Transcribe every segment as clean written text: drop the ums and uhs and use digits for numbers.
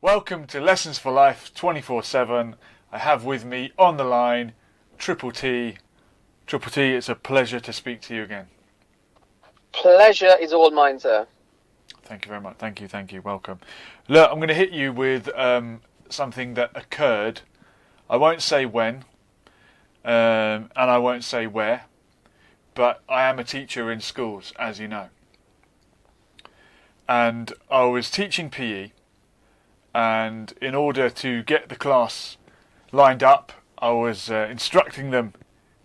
Welcome to Lessons for Life 24/7. I have with me on the line Triple T. Triple T, it's a pleasure to speak to you again. Pleasure is all mine, sir. Thank you very much. Thank you. Welcome. Look, I'm going to hit you with something that occurred. I won't say when, and I won't say where, but I am a teacher in schools, as you know. And I was teaching PE. And in order to get the class lined up, I was instructing them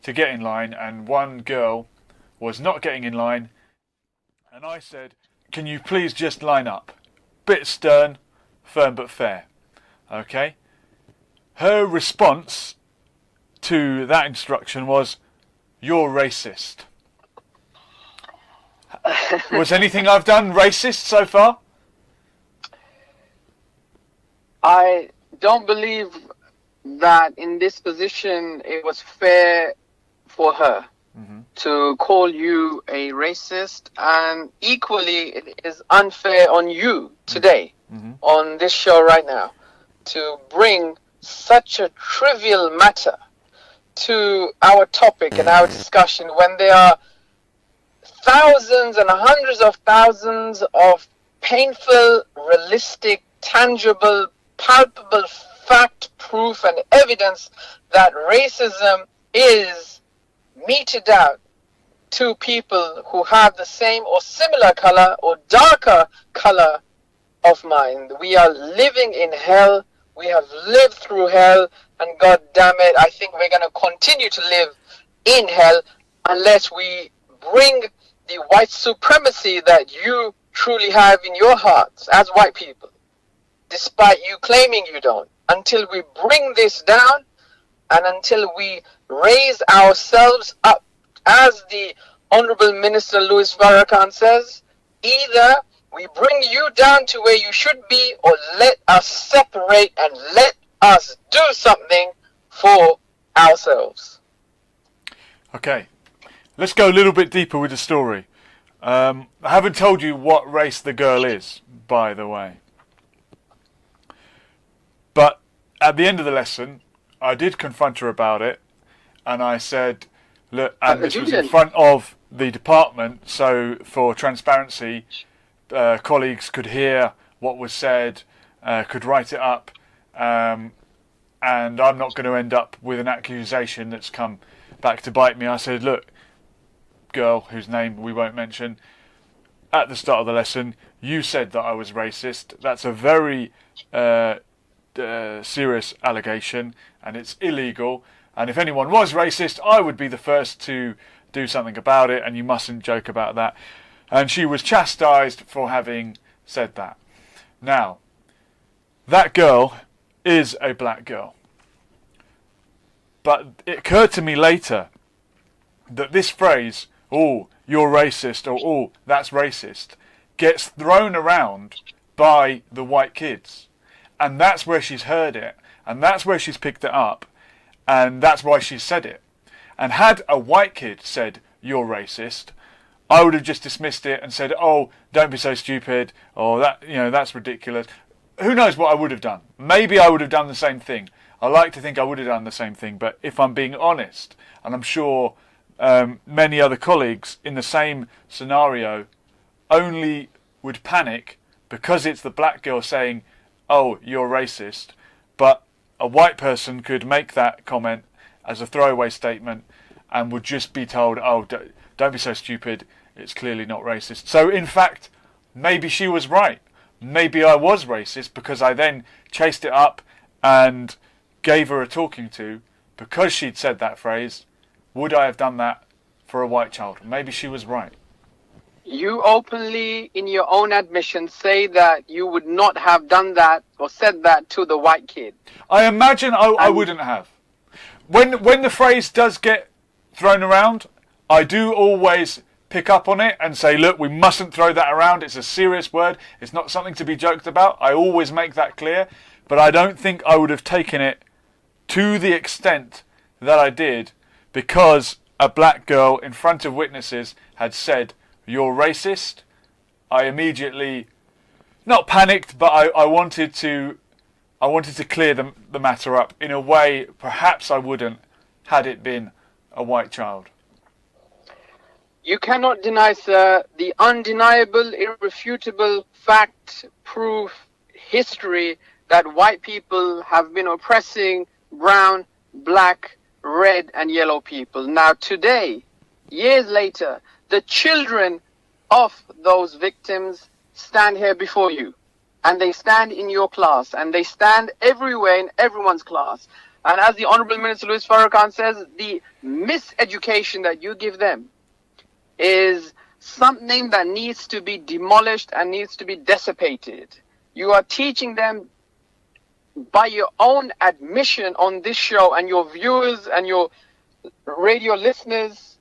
to get in line, and one girl was not getting in line, and I said, can you please just line up? Bit stern, firm but fair. Okay? Her response to that instruction was, you're racist. Was anything I've done racist so far? I don't believe that in this position it was fair for her to call you a racist, and equally it is unfair on you today on this show right now to bring such a trivial matter to our topic and our discussion when there are thousands and hundreds of thousands of painful, realistic, tangible, palpable fact, proof, and evidence that racism is meted out to people who have the same or similar color or darker color of mind. We are living in hell. We have lived through hell, and God damn it, I think we're going to continue to live in hell unless we bring the white supremacy that you truly have in your hearts as white people, despite you claiming you don't. Until we bring this down and until we raise ourselves up, as the Honorable Minister Louis Farrakhan says, either we bring you down to where you should be, or let us separate and let us do something for ourselves. Okay, let's go a little bit deeper with the story. I haven't told you what race the girl is, by the way. But at the end of the lesson, I did confront her about it, and I said, look, and this was in front of the department, so for transparency, colleagues could hear what was said, could write it up, and I'm not going to end up with an accusation that's come back to bite me. I said, look, girl, whose name we won't mention, at the start of the lesson, you said that I was racist. That's a very serious allegation, and it's illegal, and if anyone was racist, I would be the first to do something about it, and you mustn't joke about that. And she was chastised for having said that. Now, that girl is a black girl, but it occurred to me later that this phrase, oh, you're racist, or oh, that's racist, gets thrown around by the white kids. And that's where she's heard it, and that's where she's picked it up, and that's why she said it. And had a white kid said, you're racist, I would have just dismissed it and said, oh, don't be so stupid, or that, that's ridiculous. Who knows what I would have done? Maybe I would have done the same thing. I like to think I would have done the same thing, but if I'm being honest, and I'm sure many other colleagues in the same scenario only would panic because it's the black girl saying, oh, you're racist, but a white person could make that comment as a throwaway statement and would just be told, oh, don't be so stupid, it's clearly not racist. So in fact, maybe she was right. Maybe I was racist because I then chased it up and gave her a talking to because she'd said that phrase. Would I have done that for a white child? Maybe she was right. You openly, in your own admission, say that you would not have done that or said that to the white kid. I imagine I wouldn't have. When the phrase does get thrown around, I do always pick up on it and say, look, we mustn't throw that around. It's a serious word. It's not something to be joked about. I always make that clear. But I don't think I would have taken it to the extent that I did because a black girl in front of witnesses had said, "You're racist." I immediately, not panicked, but I wanted to I wanted to clear the matter up in a way perhaps I wouldn't had it been a white child. You cannot deny, sir, the undeniable, irrefutable fact, proof, history that white people have been oppressing brown, black, red, and yellow people. Now today, years later, the children of those victims stand here before you. And they stand in your class. And they stand everywhere in everyone's class. And as the Honorable Minister Louis Farrakhan says, the miseducation that you give them is something that needs to be demolished and needs to be dissipated. You are teaching them by your own admission on this show, and your viewers and your radio listeners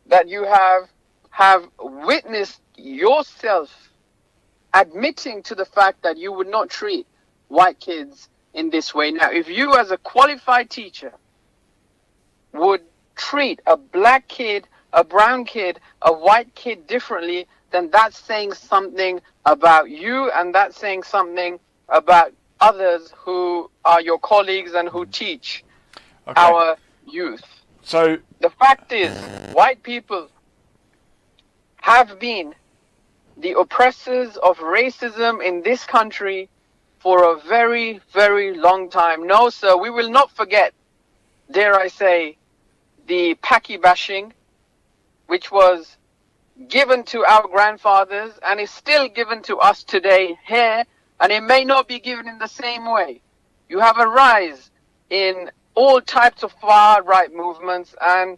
that you have witnessed yourself admitting to the fact that you would not treat white kids in this way. Now, if you as a qualified teacher would treat a black kid, a brown kid, a white kid differently, then that's saying something about you, and that's saying something about others who are your colleagues and who teach our youth. So the fact is, white people have been the oppressors of racism in this country for a very, very long time. No, sir, we will not forget, dare I say, the Paki bashing, which was given to our grandfathers and is still given to us today here, and it may not be given in the same way. You have a rise in all types of far-right movements, and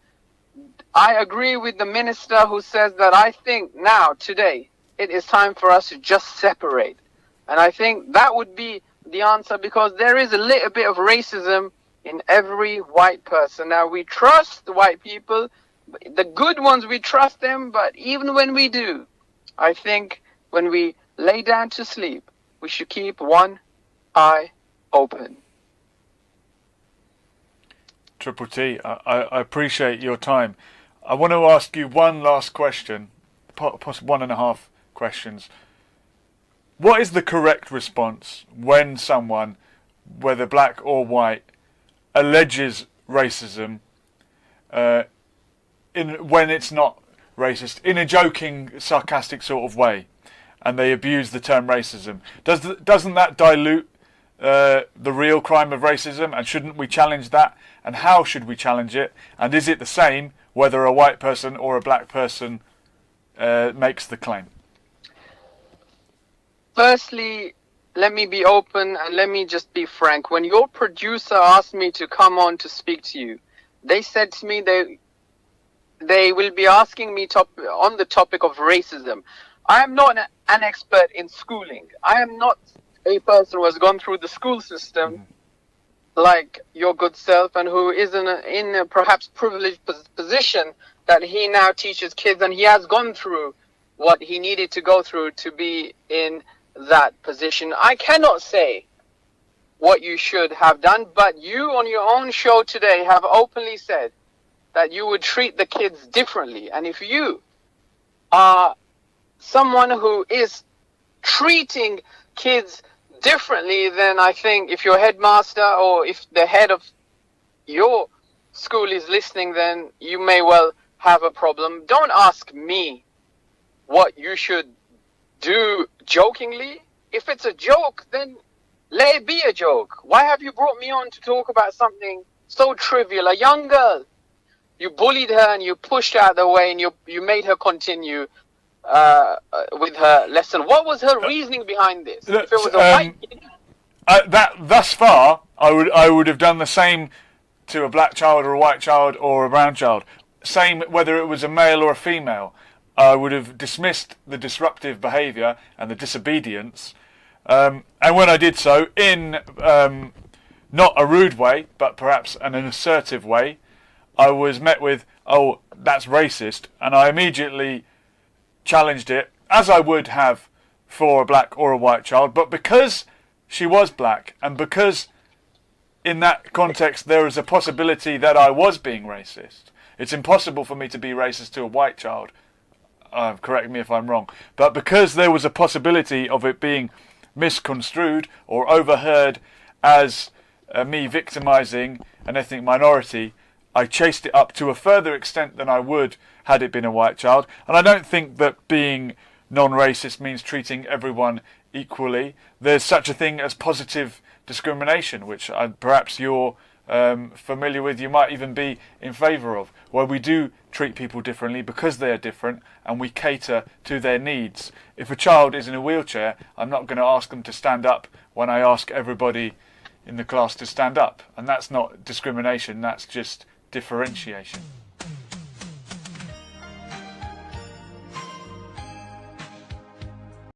I agree with the minister who says that I think now, today, it is time for us to just separate. And I think that would be the answer, because there is a little bit of racism in every white person. Now, we trust the white people, the good ones, we trust them, but even when we do, I think when we lay down to sleep, we should keep one eye open. Triple T, I appreciate your time. I want to ask you one last question, possibly 1.5 questions. What is the correct response when someone, whether black or white, alleges racism when it's not racist, in a joking, sarcastic sort of way, and they abuse the term racism? Doesn't that dilute the real crime of racism, and shouldn't we challenge that? And how should we challenge it? And is it the same whether a white person or a black person makes the claim? Firstly, let me be open and let me just be frank. When your producer asked me to come on to speak to you, they said to me they will be asking me on the topic of racism. I am not an expert in schooling. I am not a person who has gone through the school system like your good self, and who is in a perhaps privileged position that he now teaches kids, and he has gone through what he needed to go through to be in that position. I cannot say what you should have done, but you on your own show today have openly said that you would treat the kids differently. And if you are someone who is treating kids differently, then I think if your headmaster or if the head of your school is listening, then you may well have a problem. Don't ask me what you should do jokingly. If it's a joke, then let it be a joke. Why have you brought me on to talk about something so trivial? A young girl, you bullied her and you pushed her out of the way, and you made her continue with her lesson. What was her reasoning behind this? If it was a white kid, thus far, I would have done the same to a black child or a white child or a brown child. Same whether it was a male or a female. I would have dismissed the disruptive behaviour and the disobedience, and when I did so in not a rude way, but perhaps an assertive way, I was met with, "Oh, that's racist," and I immediately challenged it, as I would have for a black or a white child. But because she was black, and because in that context there is a possibility that I was being racist, it's impossible for me to be racist to a white child. Correct me if I'm wrong. But because there was a possibility of it being misconstrued or overheard, as me victimising an ethnic minority, I chased it up to a further extent than I would had it been a white child. And I don't think that being non-racist means treating everyone equally. There's such a thing as positive discrimination, which perhaps you're familiar with, you might even be in favour of, where we do treat people differently because they are different and we cater to their needs. If a child is in a wheelchair, I'm not going to ask them to stand up when I ask everybody in the class to stand up. And that's not discrimination, that's just differentiation.